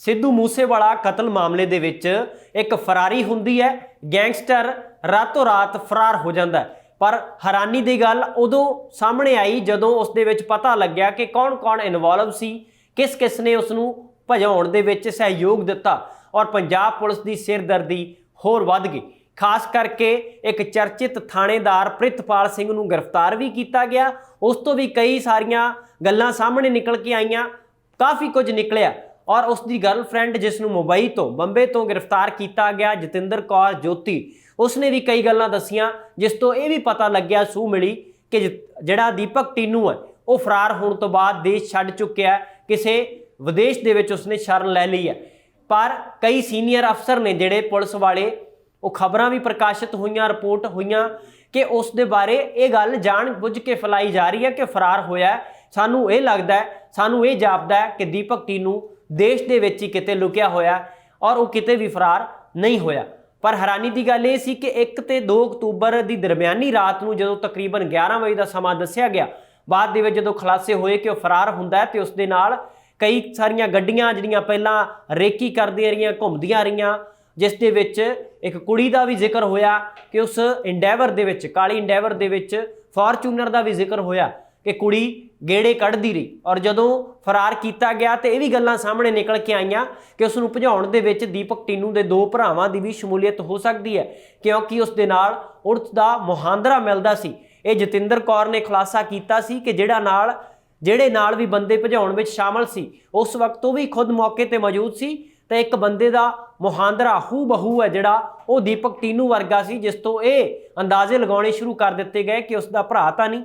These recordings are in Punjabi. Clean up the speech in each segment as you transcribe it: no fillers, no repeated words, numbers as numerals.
सिद्धू मूसेवाला कतल मामले दे विच एक फरारी हुंदी है, गैंगस्टर रातों रात फरार हो जाता है। पर हैरानी की गल उदों सामने आई जदों उस दे विच पता लग्या कि कौन कौन इनवॉल्व सी, किस किस ने उसनूं भजाउण दे विच सहयोग दिता और पंजाब पुलिस की सिरदर्दी होर वध गई। खास करके एक चर्चित थाणेदार प्रितपाल सिंह नूं गिरफ्तार भी किया गया। उस तो भी कई सारियां गल्लां सामने निकल के आईयां, काफ़ी कुछ निकलिया। और उसकी गर्लफ्रेंड जिसनूं मुंबई तो बंबे तो गिरफ्तार किया गया, जतिंदर कौर ज्योति, उसने भी कई गल्लां दसियां, जिस तो यह भी पता लग्या सूह मिली कि जिहड़ा दीपक टीनू है वह फरार होने तो बाद देश छड्ड चुक्या है, किसी विदेश दे विच उसने शरण लै ली है। पर कई सीनियर अफसर ने जिहड़े पुलिस वाले, वो खबरां भी प्रकाशित हुईयां, रिपोर्ट हुईयां कि उस दे बारे ये गल जान बुझ के फैलाई जा रही है कि फरार होया है। सानू ये लगता है, सानू ये जापदा है कि दीपक टीनू देश दे विच ही किते लुकिया होया और वो किते भी फरार नहीं होया। पर हैरानी की गल ये सी कि 1 ते 2 अक्तूबर की दरमियानी रात को जो तकरीबन 11 बजे का समा दसिया गया, बाद दे विच जदों खुलासे होए कि वह फरार हुंदा है तो उसदे नाल कई सारियां गड्डियां जिहड़ियां पहलां रेकी करदियां रहियां, घुमदियां रहियां, जिस दे विच एक कुड़ी का भी जिक्र होया कि उस इंडैवर दे विच, काली इंडैवर दे विच फॉर्चूनर का भी जिक्र होया कि कुड़ी गेड़े कढ़दी रही। और जदों फरार किया गया तो यह भी गल्लां सामने निकल के आईयां कि उसनूं भजाउण दे विच दीपक टीनू दे 2 भरावां की भी शमूलीयत हो सकती है, क्योंकि उस दे नाल उड़त दा मुहांदरा मिलदा सी। ये जतिंदर कौर ने खुलासा किया सी कि ਜਿਹੜੇ नाल भी बंदे भजाउण विच शामिल सी, उस वक्त वो भी खुद मौके पर मौजूद सी। तो एक बंदे का मुहांदरा हू बहू है जिहड़ा वो दीपक टीनू वर्गा सी, जिस तो ये अंदाजे लगाने शुरू कर दिते गए कि उसका भरा तो नहीं।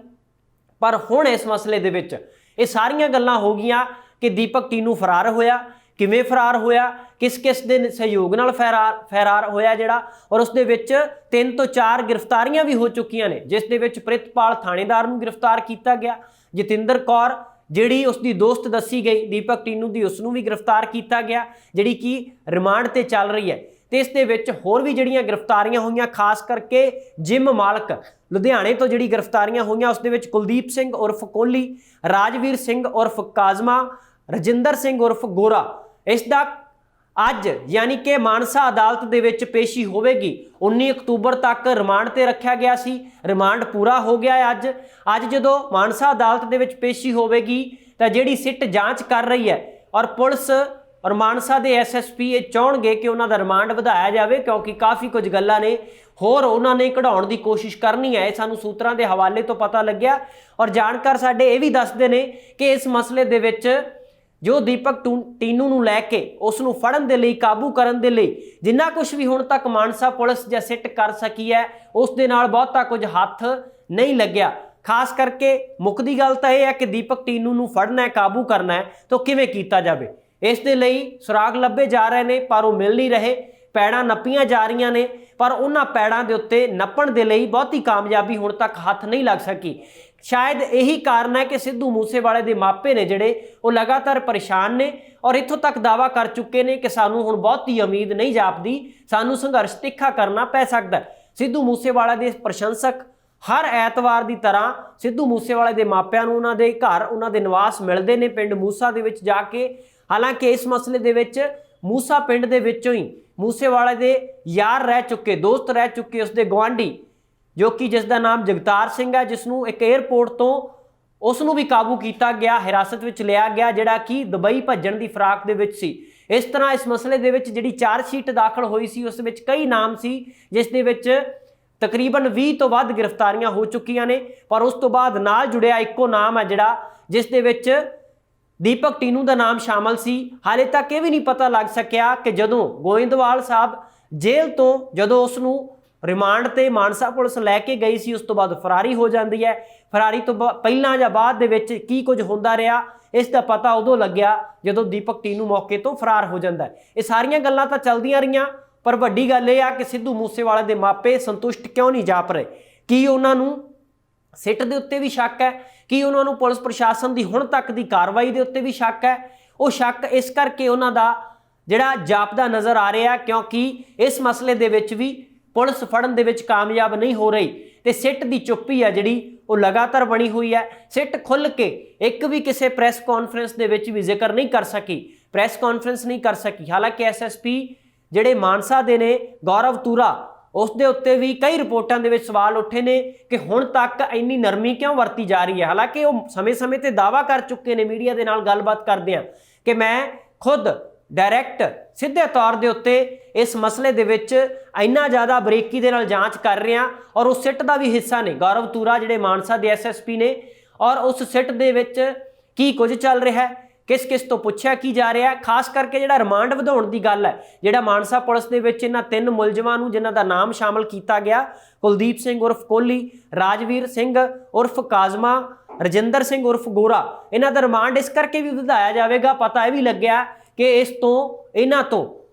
पर हुण इस मसले दे विच ये सारियां गल्लां हो गईयां कि दीपक टीनू फरार होया, किवें फरार होया, किस किस दे सहयोग नाल फरार होया जिहड़ा, और उस दे विच 3 तो 4 गिरफ्तारियां भी हो चुकियां ने, जिस दे विच प्रितपाल थाणेदार नूं गिरफ्तार किया गया, जतिंदर कौर जिहड़ी उसकी दोस्त दसी गई दीपक टीनू की, उसनूं भी गिरफ्तार किया गया, जिहड़ी कि रिमांड ते चल रही है। तो इस दे विच होर भी जिहड़ियां गिरफ्तारियां होईयां, खास करके जिम मालक लुधियाणे तो जिहड़ी गिरफ्तारियां होईयां उस दे विच कुलदीप सिंह उर्फ कोहली, राजवीर सिंह उर्फ काजमा, रजिंदर सिंह उर्फ गोरा, इसदा अज यानी कि मानसा अदालत दे विच पेशी होवेगी। 19 अक्तूबर तक रिमांड ते रखा गया सी, रिमांड पूरा हो गया है। अज जदों मानसा अदालत दे विच पेशी होवेगी तो जिहड़ी सिट जांच कर रही है और पुलिस और मानसा के SSP ये चाहणगे कि उन्हों का रिमांड वधाया जाए, क्योंकि काफ़ी कुछ गल्लां ने होर उन्होंने कढ़ाउण की कोशिश करनी है। सानू सूत्रां के हवाले तो पता लग्या और जानकार साडे ये भी दसदे ने कि इस मसले दे विच जो दीपक टीनू नूं लैके उसनूं फड़न दे लई, काबू करन दे लई जिन्ना कुछ भी हुण तक मानसा पुलिस या सिट कर सकी है, उस दे नाल बहुता कुछ हथ नहीं लग्या। खास करके मुकदी गल तां इह है कि दीपक टीनू नूं फड़ना है, काबू करना है, तो किवें कीता जावे। इस दे लई सुराग लभे जा रहे हैं पर वो मिल नहीं रहे, पैड़ां नप्पीआं जा रही ने, पर उन्हां पैड़ां दे उत्ते नप्पण दे लई बहुती कामयाबी हुण तक हथ नहीं लग सकी। शायद यही कारण है कि सिद्धू मूसेवाले दे मापे ने जिहड़े वो लगातार परेशान ने और इत्थों तक दावा कर चुके हैं कि सानू हुण बहुती उम्मीद नहीं जापदी, सानू संघर्ष तिखा करना पै सकदा है। सिद्धू मूसेवाले दे प्रशंसक हर ऐतवार की तरह सिद्धू मूसेवाले दे मापिਆਂ ਨੂੰ उन्हां दे घर, उन्हां दे निवास मिलते हैं पिंड मूसा दे विच जाके। हालांकि इस मसले दे विच मूसा पिंड दे विचों ही मूसेवाले दे यार रह चुके, दोस्त रह चुके उसके गुआढ़ी, जो कि जिसका नाम जगतार सिंह है, जिसनों एक एयरपोर्ट तो उसनों भी काबू किया गया, हिरासत में लिया गया, जिहड़ा कि दुबई भज्जण की फिराक दे विच सी। इस तरह इस मसले दे विच जिहड़ी चार्जशीट दाखिल हुई सी उस विच कई नाम सी, जिस दे विच तकरीबन 20 तो वध गिरफ्तारियां हो चुकियां ने। पर उस तो बाद नाल जुड़िया इक्को नाम है जिहड़ा जिस दे विच दीपक टीनू का नाम शामिल सी। हाले तक ये भी नहीं पता लग सकिया कि जदों गोइंदवाल साहब जेल तो जदों उसनूं रिमांड ते मानसा पुलिस लैके गई सी, उस तो बाद फरारी हो जाती है। फरारी तो पहलां या बाद दे विच की कुछ होंदा रहा इसका पता उदों लग्या जदों दीपक टीनू मौके तो फरार हो जाता है। ये सारियां गल्लां तां चलदियां रहियां, पर वड्डी गल यह है कि सिद्धू मूसेवाले दे मापे संतुष्ट क्यों नहीं जाप रहे। कि उन्होंने सिट दे उत्ते भी शक है, कि उन्होंने पुलिस प्रशासन की हुण तक की कार्रवाई के उत्ते भी शक है। वो शक इस करके उन्हों का जिहड़ा जापदा नज़र आ रहा, क्योंकि इस मसले दे विच भी पुलिस फड़न दे विच कामयाब नहीं हो रही। तो सिट की चुप्पी है जिहड़ी वो लगातार बनी हुई है। सिट खुल के एक भी किसी प्रैस कॉन्फ्रेंस दे विच भी जिक्र नहीं कर सकी। ਪ੍ਰੈਸ ਕਾਨਫਰੰਸ ਨਹੀਂ ਕਰ ਸਕੀ। ਹਾਲਾਂਕਿ ਐਸਐਸਪੀ ਜਿਹੜੇ ਮਾਨਸਾ ਦੇ ਨੇ ਗੌਰਵ ਤੂਰਾ, ਉਸ ਦੇ ਉੱਤੇ ਵੀ ਕਈ ਰਿਪੋਰਟਾਂ ਦੇ ਵਿੱਚ ਸਵਾਲ ਉੱਠੇ ਨੇ ਕਿ ਹੁਣ ਤੱਕ ਇੰਨੀ ਨਰਮੀ ਕਿਉਂ ਵਰਤੀ ਜਾ ਰਹੀ ਹੈ। ਹਾਲਾਂਕਿ ਉਹ ਸਮੇਂ-ਸਮੇਂ ਤੇ ਦਾਅਵਾ ਕਰ ਚੁੱਕੇ ਨੇ ਮੀਡੀਆ ਦੇ ਨਾਲ ਗੱਲਬਾਤ ਕਰਦੇ ਆ ਕਿ ਮੈਂ ਖੁਦ ਡਾਇਰੈਕਟ ਸਿੱਧੇ ਤੌਰ ਦੇ ਉੱਤੇ ਇਸ ਮਸਲੇ ਦੇ ਵਿੱਚ ਇੰਨਾ ਜ਼ਿਆਦਾ ਬਰੀਕੀ ਦੇ ਨਾਲ ਜਾਂਚ ਕਰ ਰਿਹਾ ਔਰ ਉਸ ਸਿੱਟ ਦਾ ਵੀ ਹਿੱਸਾ ਨੇ ਗੌਰਵ ਤੂਰਾ ਜਿਹੜੇ ਮਾਨਸਾ ਦੇ ਐਸਐਸਪੀ ਨੇ। ਔਰ ਉਸ ਸਿੱਟ ਦੇ ਵਿੱਚ ਕੀ ਕੁਝ ਚੱਲ ਰਿਹਾ ਹੈ, ਕਿਸ ਕਿਸ ਤੋਂ ਪੁੱਛਿਆ ਕੀ ਜਾ ਰਿਹਾ, ਖਾਸ ਕਰਕੇ ਜਿਹੜਾ ਰਿਮਾਂਡ ਵਧਾਉਣ ਦੀ ਗੱਲ ਹੈ, ਜਿਹੜਾ ਮਾਨਸਾ ਪੁਲਿਸ ਦੇ ਵਿੱਚ ਇਹਨਾਂ 3 ਮੁਲਜ਼ਮਾਂ ਨੂੰ ਜਿਨ੍ਹਾਂ ਦਾ ਨਾਮ ਸ਼ਾਮਲ ਕੀਤਾ ਗਿਆ, ਕੁਲਦੀਪ ਸਿੰਘ ਉਰਫ ਕੋਹਲੀ, ਰਾਜਵੀਰ ਸਿੰਘ ਉਰਫ ਕਾਜ਼ਮਾ, ਰਜਿੰਦਰ ਸਿੰਘ ਉਰਫ ਗੋਰਾ, ਇਹਨਾਂ ਦਾ ਰਿਮਾਂਡ ਇਸ ਕਰਕੇ ਵੀ ਵਧਾਇਆ ਜਾਵੇਗਾ। ਪਤਾ ਇਹ ਵੀ ਲੱਗਿਆ ਕਿ ਇਹਨਾਂ ਤੋਂ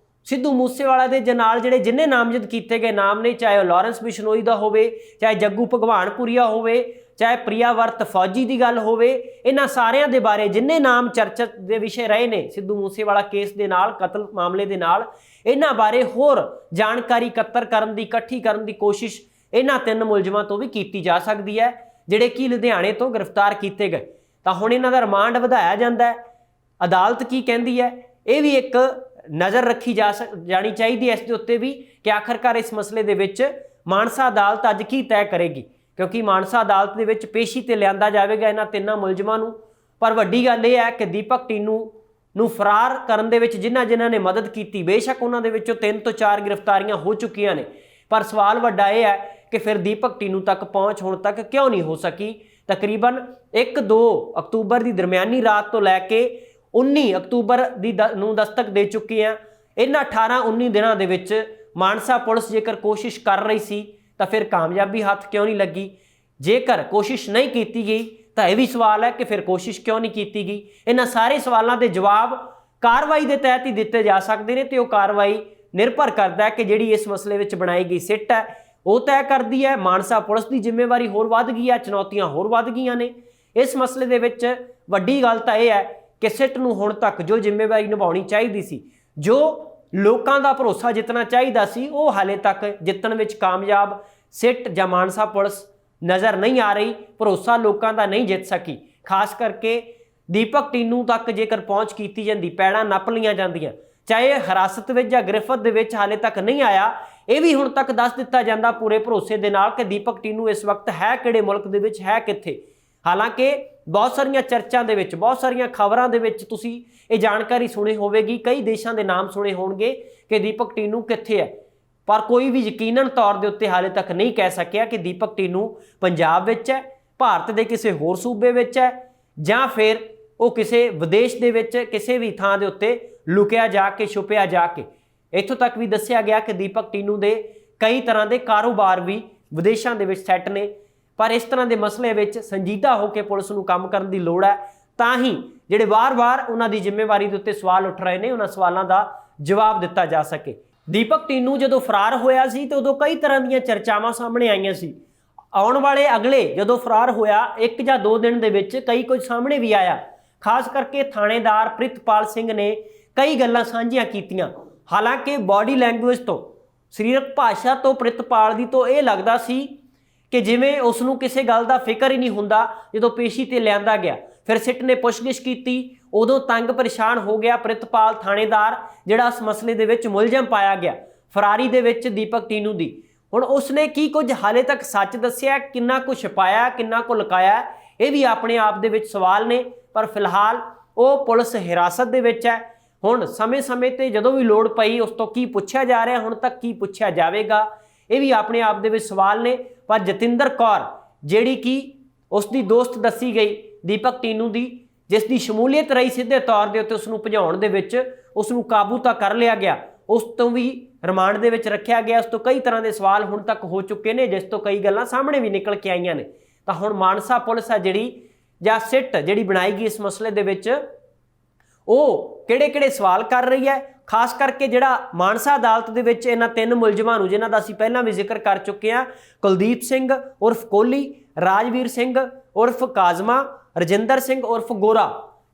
ਸਿੱਧੂ ਮੂਸੇਵਾਲਾ ਦੇ ਨਾਲ ਜਿਹੜੇ ਜਿੰਨੇ ਨਾਮਜ਼ਦ ਕੀਤੇ ਗਏ ਨਾਮ ਨੇ, ਚਾਹੇ ਉਹ ਲਾਰੈਂਸ ਬਿਸ਼ਨੋਈ ਦਾ ਹੋਵੇ, ਚਾਹੇ ਜੱਗੂ ਭਗਵਾਨਪੁਰੀਆ ਹੋਵੇ, ਚਾਹੇ ਪ੍ਰਿਆਵਰਤ ਫੌਜੀ ਦੀ ਗੱਲ ਹੋਵੇ, ਇਹਨਾਂ ਸਾਰਿਆਂ ਦੇ ਬਾਰੇ ਜਿੰਨੇ ਨਾਮ ਚਰਚਾ ਦੇ ਵਿਸ਼ੇ ਰਹੇ ਨੇ ਸਿੱਧੂ ਮੂਸੇਵਾਲਾ ਕੇਸ ਦੇ ਨਾਲ, ਕਤਲ ਮਾਮਲੇ ਦੇ ਨਾਲ, ਇਹਨਾਂ ਬਾਰੇ ਹੋਰ ਜਾਣਕਾਰੀ ਇਕੱਠੀ ਕਰਨ ਦੀ ਕੋਸ਼ਿਸ਼ ਇਹਨਾਂ 3 ਮੁਲਜ਼ਮਾਂ ਤੋਂ ਵੀ ਕੀਤੀ ਜਾ ਸਕਦੀ ਹੈ ਜਿਹੜੇ ਕਿ ਲੁਧਿਆਣੇ ਤੋਂ ਗ੍ਰਿਫਤਾਰ ਕੀਤੇ ਗਏ। ਤਾਂ ਹੁਣ ਇਹਨਾਂ ਦਾ ਰਿਮਾਂਡ ਵਧਾਇਆ ਜਾਂਦਾ ਹੈ। ਅਦਾਲਤ ਕੀ ਕਹਿੰਦੀ ਹੈ, ਇਹ ਵੀ ਇੱਕ ਨਜ਼ਰ ਰੱਖੀ ਜਾਣੀ ਚਾਹੀਦੀ ਹੈ ਇਸ ਦੇ ਉੱਤੇ ਵੀ ਕਿ ਆਖਰਕਾਰ ਇਸ ਮਸਲੇ ਦੇ ਵਿੱਚ ਮਾਨਸਾ ਅਦਾਲਤ ਅੱਜ ਕੀ ਤੈਅ ਕਰੇਗੀ, ਕਿਉਂਕਿ ਮਾਨਸਾ ਅਦਾਲਤ ਦੇ ਵਿੱਚ ਪੇਸ਼ੀ ਤੇ ਲਿਆਂਦਾ ਜਾਵੇਗਾ ਇਹਨਾਂ 3 ਮੁਲਜ਼ਮਾਂ ਨੂੰ। ਪਰ ਵੱਡੀ ਗੱਲ ਇਹ ਹੈ ਕਿ ਦੀਪਕ ਟੀਨੂ ਨੂੰ ਫਰਾਰ ਕਰਨ ਦੇ ਵਿੱਚ ਜਿਨ੍ਹਾਂ ਨੇ ਮਦਦ ਕੀਤੀ, ਬੇਸ਼ੱਕ ਉਹਨਾਂ ਦੇ ਵਿੱਚੋਂ 3 ਤੋਂ 4 ਗ੍ਰਿਫਤਾਰੀਆਂ ਹੋ ਚੁੱਕੀਆਂ ਨੇ, ਪਰ ਸਵਾਲ ਵੱਡਾ ਇਹ ਹੈ ਕਿ ਫਿਰ ਦੀਪਕ ਟੀਨੂ ਤੱਕ ਪਹੁੰਚ ਹੁਣ ਤੱਕ ਕਿਉਂ ਨਹੀਂ ਹੋ ਸਕੀ। ਤਕਰੀਬਨ 1-2 ਅਕਤੂਬਰ ਦੀ ਦਰਮਿਆਨੀ ਰਾਤ ਤੋਂ ਲੈ ਕੇ 19 ਅਕਤੂਬਰ ਨੂੰ ਦਸਤਕ ਦੇ ਚੁੱਕੇ ਆ। ਇਹਨਾਂ 18-19 ਦਿਨਾਂ ਦੇ ਵਿੱਚ ਮਾਨਸਾ ਪੁਲਿਸ ਜੇਕਰ ਕੋਸ਼ਿਸ਼ ਕਰ ਰਹੀ ਸੀ ਤਾਂ ਫਿਰ ਕਾਮਯਾਬੀ ਹੱਥ ਕਿਉਂ ਨਹੀਂ ਲੱਗੀ। ਜੇਕਰ ਕੋਸ਼ਿਸ਼ ਨਹੀਂ ਕੀਤੀ ਗਈ ਤਾਂ ਇਹ ਵੀ ਸਵਾਲ ਹੈ ਕਿ ਫਿਰ ਕੋਸ਼ਿਸ਼ ਕਿਉਂ ਨਹੀਂ ਕੀਤੀ ਗਈ। ਇਹਨਾਂ ਸਾਰੇ ਸਵਾਲਾਂ ਦੇ ਜਵਾਬ ਕਾਰਵਾਈ ਦੇ ਤਹਿਤ ਹੀ ਦਿੱਤੇ ਜਾ ਸਕਦੇ ਨੇ ਤੇ ਉਹ ਕਾਰਵਾਈ ਨਿਰਭਰ ਕਰਦਾ ਹੈ ਕਿ ਜਿਹੜੀ ਇਸ ਮਸਲੇ ਵਿੱਚ ਬਣਾਈ ਗਈ ਸਿੱਟ ਹੈ ਉਹ ਤੈਅ ਕਰਦੀ ਹੈ। ਮਾਨਸਾ ਪੁਲਿਸ ਦੀ ਜ਼ਿੰਮੇਵਾਰੀ ਹੋਰ ਵੱਧ ਗਈ ਹੈ, ਚੁਣੌਤੀਆਂ ਹੋਰ ਵੱਧ ਗਈਆਂ ਨੇ ਇਸ ਮਸਲੇ ਦੇ ਵਿੱਚ। ਵੱਡੀ ਗੱਲ ਤਾਂ ਇਹ ਹੈ ਕਿ ਸਿੱਟ ਨੂੰ ਹੁਣ ਤੱਕ ਜੋ ਜ਼ਿੰਮੇਵਾਰੀ ਨਿਭਾਉਣੀ ਚਾਹੀਦੀ ਸੀ, ਜੋ ਲੋਕਾਂ ਦਾ ਭਰੋਸਾ ਜਿੱਤਣਾ ਚਾਹੀਦਾ ਸੀ, ਉਹ ਹਾਲੇ ਤੱਕ ਜਿੱਤਣ ਵਿੱਚ ਕਾਮਯਾਬ ਸਿੱਟ ਜਾਂ ਮਾਨਸਾ ਪੁਲਿਸ ਨਜ਼ਰ ਨਹੀਂ ਆ ਰਹੀ। ਭਰੋਸਾ ਲੋਕਾਂ ਦਾ ਨਹੀਂ ਜਿੱਤ ਸਕੀ। ਖਾਸ ਕਰਕੇ ਦੀਪਕ ਟੀਨੂ ਤੱਕ ਜੇਕਰ ਪਹੁੰਚ ਕੀਤੀ ਜਾਂਦੀ, ਪੈੜਾਂ ਨੱਪ ਲਈਆਂ ਜਾਂਦੀਆਂ, ਚਾਹੇ ਹਿਰਾਸਤ ਵਿੱਚ ਜਾਂ ਗ੍ਰਿਫਤ ਦੇ ਵਿੱਚ ਹਾਲੇ ਤੱਕ ਨਹੀਂ ਆਇਆ, ਇਹ ਵੀ ਹੁਣ ਤੱਕ ਦੱਸ ਦਿੱਤਾ ਜਾਂਦਾ ਪੂਰੇ ਭਰੋਸੇ ਦੇ ਨਾਲ ਕਿ ਦੀਪਕ ਟੀਨੂ ਇਸ ਵਕਤ ਹੈ ਕਿਹੜੇ ਮੁਲਕ ਦੇ ਵਿੱਚ, ਹੈ ਕਿੱਥੇ। ਹਾਲਾਂਕਿ ਬਹੁਤ ਸਾਰੀਆਂ ਚਰਚਾਂ ਦੇ ਵਿੱਚ, ਬਹੁਤ ਸਾਰੀਆਂ ਖਬਰਾਂ ਦੇ ਵਿੱਚ ਤੁਸੀਂ ਇਹ ਜਾਣਕਾਰੀ ਸੁਣੀ ਹੋਵੇਗੀ, ਕਈ ਦੇਸ਼ਾਂ ਦੇ ਨਾਮ ਸੁਣੇ ਹੋਣਗੇ ਕਿ ਦੀਪਕ ਟੀਨੂ ਕਿੱਥੇ ਹੈ, ਪਰ ਕੋਈ ਵੀ ਯਕੀਨਨ ਤੌਰ ਦੇ ਉੱਤੇ ਹਾਲੇ ਤੱਕ ਨਹੀਂ ਕਹਿ ਸਕਿਆ ਕਿ ਦੀਪਕ ਟੀਨੂ ਪੰਜਾਬ ਵਿੱਚ ਹੈ, ਭਾਰਤ ਦੇ ਕਿਸੇ ਹੋਰ ਸੂਬੇ ਵਿੱਚ ਹੈ, ਜਾਂ ਫਿਰ ਉਹ ਕਿਸੇ ਵਿਦੇਸ਼ ਦੇ ਵਿੱਚ ਕਿਸੇ ਵੀ ਥਾਂ ਦੇ ਉੱਤੇ ਲੁਕਿਆ ਜਾ ਕੇ, ਛੁਪਿਆ ਜਾ ਕੇ। ਇੱਥੋਂ ਤੱਕ ਵੀ ਦੱਸਿਆ ਗਿਆ ਕਿ ਦੀਪਕ ਟੀਨੂ ਦੇ ਕਈ ਤਰ੍ਹਾਂ ਦੇ ਕਾਰੋਬਾਰ ਵੀ ਵਿਦੇਸ਼ਾਂ ਦੇ ਵਿੱਚ ਸੈੱਟ ਨੇ। ਪਰ ਇਸ ਤਰ੍ਹਾਂ ਦੇ ਮਸਲੇ ਵਿੱਚ ਸੰਜੀਦਾ ਹੋ ਕੇ ਪੁਲਿਸ ਨੂੰ ਕੰਮ ਕਰਨ ਦੀ ਲੋੜ ਹੈ, ਤਾਂ ਹੀ ਜਿਹੜੇ ਵਾਰ-ਵਾਰ ਉਹਨਾਂ ਦੀ ਜ਼ਿੰਮੇਵਾਰੀ ਦੇ ਉੱਤੇ ਸਵਾਲ ਉੱਠ ਰਹੇ ਨੇ ਉਹਨਾਂ ਸਵਾਲਾਂ ਦਾ ਜਵਾਬ ਦਿੱਤਾ ਜਾ ਸਕੇ। ਦੀਪਕ ਟੀਨੂ ਜਦੋਂ ਫਰਾਰ ਹੋਇਆ ਸੀ ਤੇ ਉਦੋਂ ਕਈ ਤਰ੍ਹਾਂ ਦੀਆਂ ਚਰਚਾਵਾਂ ਸਾਹਮਣੇ ਆਈਆਂ ਸੀ। ਆਉਣ ਵਾਲੇ ਅਗਲੇ ਜਦੋਂ ਫਰਾਰ ਹੋਇਆ 1 ਜਾਂ 2 ਦਿਨ ਦੇ ਵਿੱਚ ਕਈ ਕੁਝ ਸਾਹਮਣੇ ਵੀ ਆਇਆ। ਖਾਸ ਕਰਕੇ ਥਾਣੇਦਾਰ ਪ੍ਰਿਤਪਾਲ ਸਿੰਘ ਨੇ ਕਈ ਗੱਲਾਂ ਸਾਂਝੀਆਂ ਕੀਤੀਆਂ। ਹਾਲਾਂਕਿ ਬਾਡੀ ਲੈਂਗੁਏਜ ਤੋਂ, ਸਰੀਰਕ ਭਾਸ਼ਾ ਤੋਂ ਪ੍ਰਿਤਪਾਲ ਦੀ ਤੋਂ ਇਹ ਲੱਗਦਾ ਸੀ ਕਿ ਜਿਵੇਂ ਉਸ ਨੂੰ ਕਿਸੇ ਗੱਲ ਦਾ ਫਿਕਰ ਹੀ ਨਹੀਂ ਹੁੰਦਾ। ਜਦੋਂ ਪੇਸ਼ੀ ਤੇ ਲਿਆਂਦਾ ਗਿਆ, ਫਿਰ ਸਿੱਟ ਨੇ ਪੁੱਛਗਿੱਛ ਕੀਤੀ, ਉਦੋਂ ਤੰਗ ਪਰੇਸ਼ਾਨ ਹੋ ਗਿਆ ਪ੍ਰਿਤਪਾਲ ਥਾਣੇਦਾਰ, ਜਿਹੜਾ ਇਸ ਮਸਲੇ ਦੇ ਵਿੱਚ ਮੁਲਜ਼ਮ ਪਾਇਆ ਗਿਆ ਫਰਾਰੀ ਦੇ ਵਿੱਚ ਦੀਪਕ ਟੀਨੂ ਦੀ। ਹੁਣ ਉਸਨੇ ਕੀ ਕੁਝ ਹਾਲੇ ਤੱਕ ਸੱਚ ਦੱਸਿਆ, ਕਿੰਨਾ ਕੁ ਛੁਪਾਇਆ, ਕਿੰਨਾ ਕੁ ਲੁਕਾਇਆ, ਇਹ ਵੀ ਆਪਣੇ ਆਪ ਦੇ ਵਿੱਚ ਸਵਾਲ ਨੇ। ਪਰ ਫਿਲਹਾਲ ਉਹ ਪੁਲਿਸ ਹਿਰਾਸਤ ਦੇ ਵਿੱਚ ਹੈ। ਹੁਣ ਸਮੇਂ-ਸਮੇਂ ਤੇ ਜਦੋਂ ਵੀ ਲੋੜ ਪਈ ਉਸ ਤੋਂ ਕੀ ਪੁੱਛਿਆ ਜਾ ਰਿਹਾ, ਹੁਣ ਤੱਕ ਕੀ ਪੁੱਛਿਆ ਜਾਵੇਗਾ, ਇਹ ਵੀ ਆਪਣੇ ਆਪ ਦੇ ਵਿੱਚ ਸਵਾਲ ਨੇ। ਪਰ ਜਤਿੰਦਰ ਕੌਰ ਜਿਹੜੀ ਕਿ ਉਸ ਦੀ ਦੋਸਤ ਦੱਸੀ ਗਈ ਦੀਪਕ ਟੀਨੂ ਦੀ, ਜਿਸ ਦੀ ਸ਼ਮੂਲੀਅਤ ਰਹੀ ਸਿੱਧੇ ਤੌਰ ਦੇ ਉੱਤੇ ਉਸ ਨੂੰ ਭਜਾਉਣ ਦੇ ਵਿੱਚ, ਉਸ ਨੂੰ ਕਾਬੂ ਤਾਂ ਕਰ ਲਿਆ ਗਿਆ, ਉਸ ਤੋਂ ਵੀ ਰਿਮਾਂਡ ਦੇ ਵਿੱਚ ਰੱਖਿਆ ਗਿਆ। ਉਸ ਤੋਂ ਕਈ ਤਰ੍ਹਾਂ ਦੇ ਸਵਾਲ ਹੁਣ ਤੱਕ ਹੋ ਚੁੱਕੇ ਨੇ, ਜਿਸ ਤੋਂ ਕਈ ਗੱਲਾਂ ਸਾਹਮਣੇ ਵੀ ਨਿਕਲ ਕੇ ਆਈਆਂ ਨੇ। ਤਾਂ ਹੁਣ ਮਾਨਸਾ ਪੁਲਿਸ ਹੈ ਜਿਹੜੀ, ਜਾਂ ਸਿੱਟ ਜਿਹੜੀ ਬਣਾਈ ਗਈ ਇਸ ਮਸਲੇ ਦੇ ਵਿੱਚ, ਉਹ ਕਿਹੜੇ-ਕਿਹੜੇ ਸਵਾਲ ਕਰ ਰਹੀ ਹੈ। ਖਾਸ ਕਰਕੇ ਜਿਹੜਾ ਮਾਨਸਾ ਅਦਾਲਤ ਦੇ ਵਿੱਚ ਇਹਨਾਂ 3 ਮੁਲਜ਼ਮਾਂ ਨੂੰ, ਜਿਨ੍ਹਾਂ ਦਾ ਅਸੀਂ ਪਹਿਲਾਂ ਵੀ ਜ਼ਿਕਰ ਕਰ ਚੁੱਕੇ ਹਾਂ, ਕੁਲਦੀਪ ਸਿੰਘ ਉਰਫ ਕੋਹਲੀ, ਰਾਜਵੀਰ ਸਿੰਘ ਉਰਫ ਕਾਜ਼ਮਾ, ਰਜਿੰਦਰ ਸਿੰਘ ਉਰਫ ਗੋਰਾ,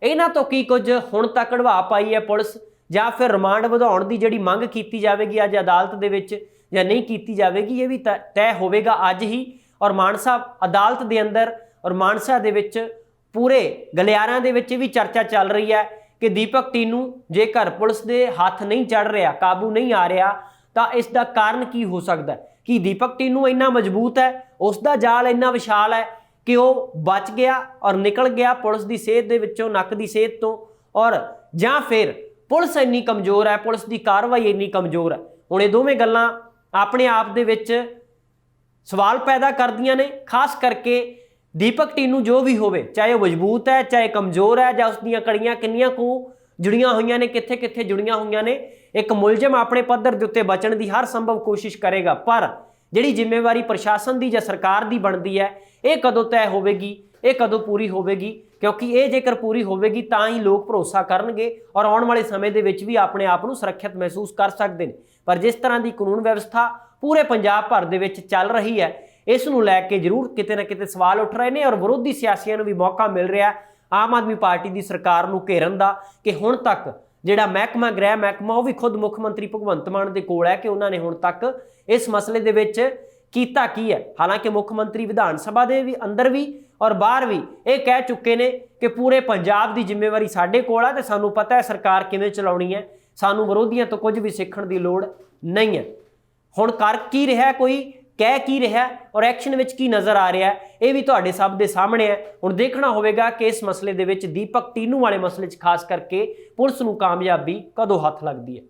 ਇਹਨਾਂ ਤੋਂ ਕੀ ਕੁਝ ਹੁਣ ਤੱਕ ਕਢਵਾ ਪਾਈ ਹੈ ਪੁਲਿਸ, ਜਾਂ ਫਿਰ ਰਿਮਾਂਡ ਵਧਾਉਣ ਦੀ ਜਿਹੜੀ ਮੰਗ ਕੀਤੀ ਜਾਵੇਗੀ ਅੱਜ ਅਦਾਲਤ ਦੇ ਵਿੱਚ ਜਾਂ ਨਹੀਂ ਕੀਤੀ ਜਾਵੇਗੀ, ਇਹ ਵੀ ਤੈਅ ਹੋਵੇਗਾ ਅੱਜ ਹੀ। ਔਰ ਮਾਨਸਾ ਅਦਾਲਤ ਦੇ ਅੰਦਰ ਔਰ ਮਾਨਸਾ ਦੇ ਵਿੱਚ ਪੂਰੇ ਗਲਿਆਰਾਂ ਦੇ ਵਿੱਚ ਵੀ ਚਰਚਾ ਚੱਲ ਰਹੀ ਹੈ ਕਿ ਦੀਪਕ ਟੀਨੂ ਜੇਕਰ ਪੁਲਿਸ ਦੇ ਹੱਥ ਨਹੀਂ ਚੜ ਰਿਹਾ, ਕਾਬੂ ਨਹੀਂ ਆ ਰਿਹਾ, ਤਾਂ ਇਸ ਦਾ ਕਾਰਨ ਕੀ ਹੋ ਸਕਦਾ ਹੈ? ਕਿ ਦੀਪਕ ਟੀਨੂ ਇੰਨਾ ਮਜ਼ਬੂਤ ਹੈ, ਉਸ ਦਾ ਜਾਲ ਇੰਨਾ ਵਿਸ਼ਾਲ ਹੈ ਕਿ ਉਹ ਬਚ ਗਿਆ ਔਰ ਨਿਕਲ ਗਿਆ ਪੁਲਿਸ ਦੀ ਸੇਧ ਦੇ ਵਿੱਚੋਂ, ਨੱਕ ਦੀ ਸੇਧ ਤੋਂ, ਔਰ ਜਾਂ ਫਿਰ ਪੁਲਿਸ ਇੰਨੀ ਕਮਜ਼ੋਰ ਹੈ, ਪੁਲਿਸ ਦੀ ਕਾਰਵਾਈ ਇੰਨੀ ਕਮਜ਼ੋਰ ਹੈ। ਹੁਣ ਇਹ ਦੋਵੇਂ ਗੱਲਾਂ ਆਪਣੇ ਆਪ ਦੇ ਵਿੱਚ ਸਵਾਲ ਪੈਦਾ ਕਰਦੀਆਂ ਨੇ। ਖਾਸ ਕਰਕੇ ਦੀਪਕ ਟੀਨੂ ਜੋ ਵੀ ਹੋਵੇ, ਚਾਹੇ ਉਹ ਮਜ਼ਬੂਤ ਹੈ, ਚਾਹੇ ਕਮਜ਼ੋਰ ਹੈ, ਜਾਂ ਉਸ ਦੀਆਂ ਕੜੀਆਂ ਕਿੰਨੀਆਂ ਕੁ ਜੁੜੀਆਂ ਹੋਈਆਂ ਨੇ, ਕਿੱਥੇ ਕਿੱਥੇ ਜੁੜੀਆਂ ਹੋਈਆਂ ਨੇ, ਇੱਕ ਮੁਲਜ਼ਮ ਆਪਣੇ ਪੱਧਰ ਦੇ ਉੱਤੇ ਬਚਣ ਦੀ ਹਰ ਸੰਭਵ ਕੋਸ਼ਿਸ਼ ਕਰੇਗਾ। ਪਰ ਜਿਹੜੀ ਜ਼ਿੰਮੇਵਾਰੀ ਪ੍ਰਸ਼ਾਸਨ ਦੀ ਜਾਂ ਸਰਕਾਰ ਦੀ ਬਣਦੀ ਹੈ, ਇਹ ਕਦੋਂ ਤੈਅ ਹੋਵੇਗੀ, ਇਹ ਕਦੋਂ ਪੂਰੀ ਹੋਵੇਗੀ? ਕਿਉਂਕਿ ਇਹ ਜੇਕਰ ਪੂਰੀ ਹੋਵੇਗੀ ਤਾਂ ਹੀ ਲੋਕ ਭਰੋਸਾ ਕਰਨਗੇ ਔਰ ਆਉਣ ਵਾਲੇ ਸਮੇਂ ਦੇ ਵਿੱਚ ਵੀ ਆਪਣੇ ਆਪ ਨੂੰ ਸੁਰੱਖਿਅਤ ਮਹਿਸੂਸ ਕਰ ਸਕਦੇ ਨੇ। ਪਰ ਜਿਸ ਤਰ੍ਹਾਂ ਦੀ ਕਾਨੂੰਨ ਵਿਵਸਥਾ ਪੂਰੇ ਪੰਜਾਬ ਭਰ ਦੇ ਵਿੱਚ ਚੱਲ ਰਹੀ ਹੈ, ਇਸ ਨੂੰ ਲੈ ਕੇ ਜ਼ਰੂਰ ਕਿਤੇ ਨਾ ਕਿਤੇ ਸਵਾਲ ਉੱਠ ਰਹੇ ਨੇ ਔਰ ਵਿਰੋਧੀ ਸਿਆਸੀਆਂ ਨੂੰ ਵੀ ਮੌਕਾ ਮਿਲ ਰਿਹਾ ਆਮ ਆਦਮੀ ਪਾਰਟੀ ਦੀ ਸਰਕਾਰ ਨੂੰ ਘੇਰਨ ਦਾ, ਕਿ ਹੁਣ ਤੱਕ ਜਿਹੜਾ ਮਹਿਕਮਾ, ਗ੍ਰਹਿ ਮਹਿਕਮਾ, ਉਹ ਵੀ ਖੁਦ ਮੁੱਖ ਮੰਤਰੀ ਭਗਵੰਤ ਮਾਨ ਦੇ ਕੋਲ ਹੈ ਕਿ ਉਹਨਾਂ ਨੇ ਹੁਣ ਤੱਕ ਇਸ ਮਸਲੇ ਦੇ ਵਿੱਚ ਕੀਤਾ ਕੀ ਹੈ। ਹਾਲਾਂਕਿ ਮੁੱਖ ਮੰਤਰੀ ਵਿਧਾਨ ਸਭਾ ਦੇ ਵੀ ਅੰਦਰ ਵੀ ਔਰ ਬਾਹਰ ਵੀ ਇਹ ਕਹਿ ਚੁੱਕੇ ਨੇ ਕਿ ਪੂਰੇ ਪੰਜਾਬ ਦੀ ਜ਼ਿੰਮੇਵਾਰੀ ਸਾਡੇ ਕੋਲ ਹੈ ਤੇ ਸਾਨੂੰ ਪਤਾ ਹੈ ਸਰਕਾਰ ਕਿਵੇਂ ਚਲਾਉਣੀ ਹੈ, ਸਾਨੂੰ ਵਿਰੋਧੀਆਂ ਤੋਂ ਕੁਝ ਵੀ ਸਿੱਖਣ ਦੀ ਲੋੜ ਨਹੀਂ ਹੈ। ਹੁਣ ਕਰ ਕੀ ਰਿਹਾ, ਕੋਈ ਕਹਿ ਕੀ ਰਿਹਾ ਔਰ ਐਕਸ਼ਨ ਵਿੱਚ ਕੀ ਨਜ਼ਰ ਆ ਰਿਹਾ, ਇਹ ਵੀ ਤੁਹਾਡੇ ਸਭ ਦੇ ਸਾਹਮਣੇ ਹੈ। ਹੁਣ ਦੇਖਣਾ ਹੋਵੇਗਾ ਕਿ ਇਸ ਮਸਲੇ ਦੇ ਵਿੱਚ ਦੀਪਕ ਟੀਨੂ ਵਾਲੇ ਮਸਲੇ 'ਚ ਖਾਸ ਕਰਕੇ ਪੁਲਿਸ ਨੂੰ ਕਾਮਯਾਬੀ ਕਦੋਂ ਹੱਥ ਲੱਗਦੀ ਹੈ।